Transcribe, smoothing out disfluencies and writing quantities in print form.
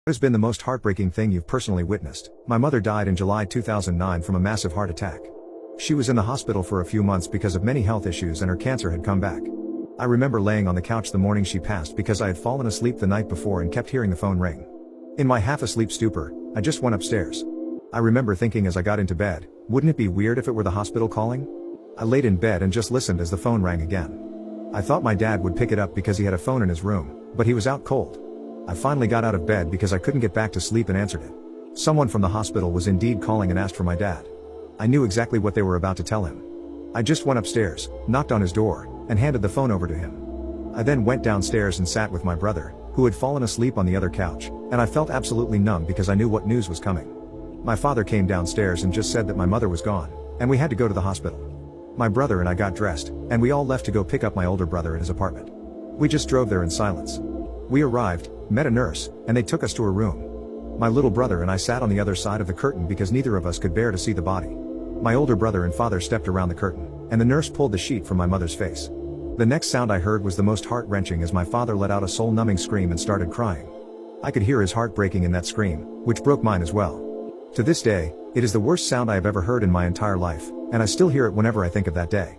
What has been the most heartbreaking thing you've personally witnessed? My mother died in July 2009 from a massive heart attack. She was in the hospital for a few months because of many health issues and her cancer had come back. I remember laying on the couch the morning she passed because I had fallen asleep the night before and kept hearing the phone ring. In my half-asleep stupor, I just went upstairs. I remember thinking as I got into bed, wouldn't it be weird if it were the hospital calling? I laid in bed and just listened as the phone rang again. I thought my dad would pick it up because he had a phone in his room, but he was out cold. I finally got out of bed because I couldn't get back to sleep and answered it. Someone from the hospital was indeed calling and asked for my dad. I knew exactly what they were about to tell him. I just went upstairs, knocked on his door, and handed the phone over to him. I then went downstairs and sat with my brother, who had fallen asleep on the other couch, and I felt absolutely numb because I knew what news was coming. My father came downstairs and just said that my mother was gone, and we had to go to the hospital. My brother and I got dressed, and we all left to go pick up my older brother at his apartment. We just drove there in silence. We arrived, met a nurse, and they took us to a room. My little brother and I sat on the other side of the curtain because neither of us could bear to see the body. My older brother and father stepped around the curtain, and the nurse pulled the sheet from my mother's face. The next sound I heard was the most heart-wrenching as my father let out a soul-numbing scream and started crying. I could hear his heart breaking in that scream, which broke mine as well. To this day, it is the worst sound I have ever heard in my entire life, and I still hear it whenever I think of that day.